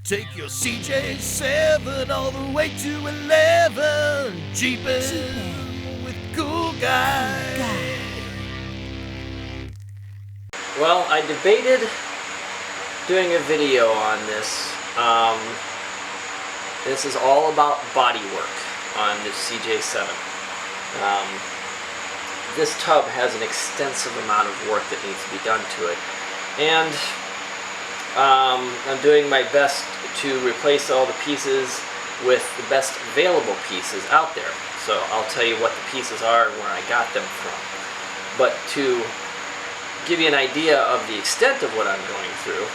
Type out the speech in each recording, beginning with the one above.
Take your CJ7 all the way to 11. Jeepin' with Cool Guy. Well, I debated doing a video on this. This is all about body work on the CJ7. This tub has an extensive amount of work that needs to be done to it. And I'm doing my best to replace all the pieces with the best available pieces out there. So I'll tell you what the pieces are and where I got them from. But to give you an idea of the extent of what I'm going through,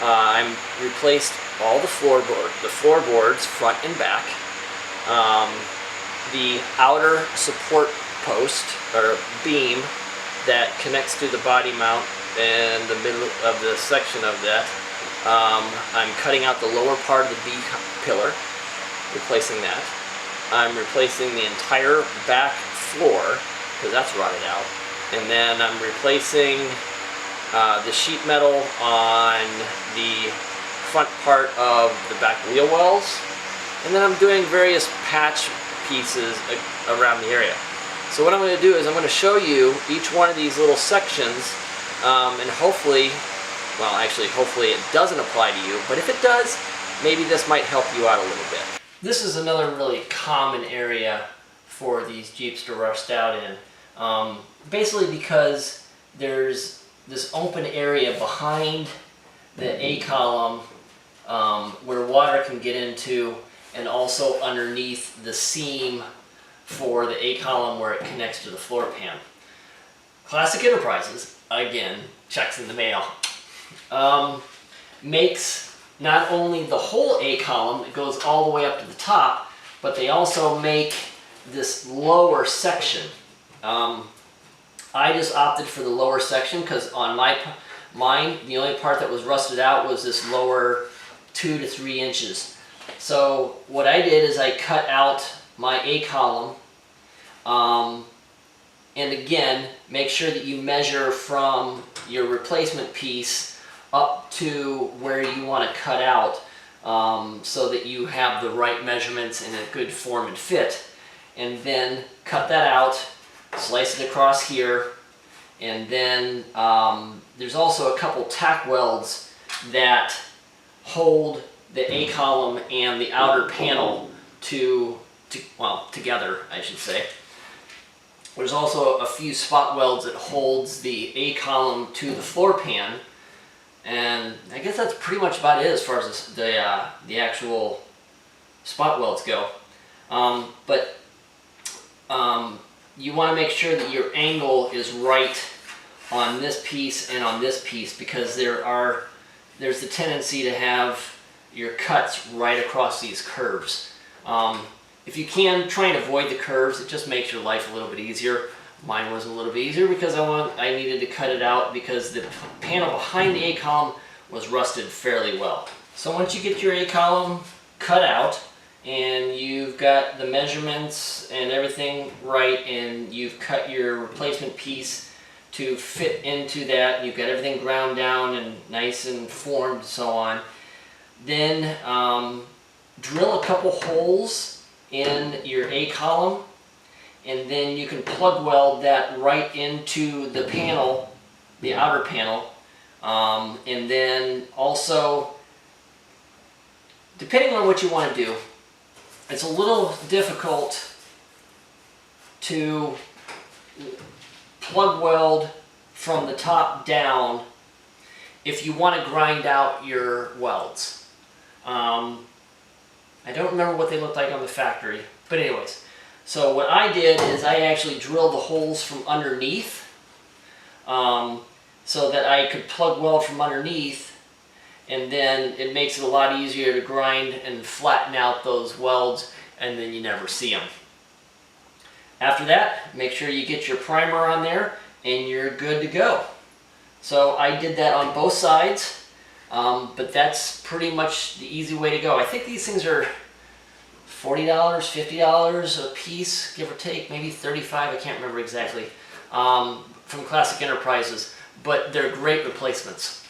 I'm replaced all the floorboards front and back, the outer support post or beam that connects to the body mount and the middle of the section of that. I'm cutting out the lower part of the B pillar, replacing that. I'm replacing the entire back floor because that's rotted out, and then I'm replacing the sheet metal on the front part of the back wheel wells, and then I'm doing various patch pieces around the area. So what I'm going to do is I'm going to show you each one of these little sections, and hopefully, well actually hopefully it doesn't apply to you, but if it does, maybe this might help you out a little bit. This is another really common area for these Jeeps to rust out in, basically because there's this open area behind the A-column where water can get into, and also underneath the seam for the A-column where it connects to the floor pan. Classic Enterprises, again, checks in the mail, makes not only the whole A-column that goes all the way up to the top, but they also make this lower section. I just opted for the lower section because on mine, the only part that was rusted out was this lower 2 to 3 inches. So what I did is I cut out my A-column, and again, make sure that you measure from your replacement piece up to where you want to cut out, so that you have the right measurements and a good form and fit. And then cut that out, slice it across here, and then there's also a couple tack welds that hold the A-column and the outer panel together, I should say. There's also a few spot welds that holds the A-column to the floor pan, and I guess that's pretty much about it as far as the actual spot welds go. But you want to make sure that your angle is right on this piece and on this piece, because there's the tendency to have your cuts right across these curves. If you can, try and avoid the curves. It just makes your life a little bit easier. Mine was a little bit easier because I needed to cut it out because the panel behind the A-column was rusted fairly well. So once you get your A-column cut out and you've got the measurements and everything right, and you've cut your replacement piece to fit into that, you've got everything ground down and nice and formed and so on, then drill a couple holes in your A-column, and then you can plug weld that right into the panel, the outer panel, and then also, depending on what you want to do, it's a little difficult to plug weld from the top down if you want to grind out your welds. I don't remember what they looked like on the factory, but anyways, so what I did is I actually drilled the holes from underneath, so that I could plug weld from underneath, and then it makes it a lot easier to grind and flatten out those welds, and then you never see them. After that, make sure you get your primer on there and you're good to go. So I did that on both sides. But that's pretty much the easy way to go. I think these things are $40, $50 a piece, give or take, maybe $35, I can't remember exactly, from Classic Enterprises, but they're great replacements.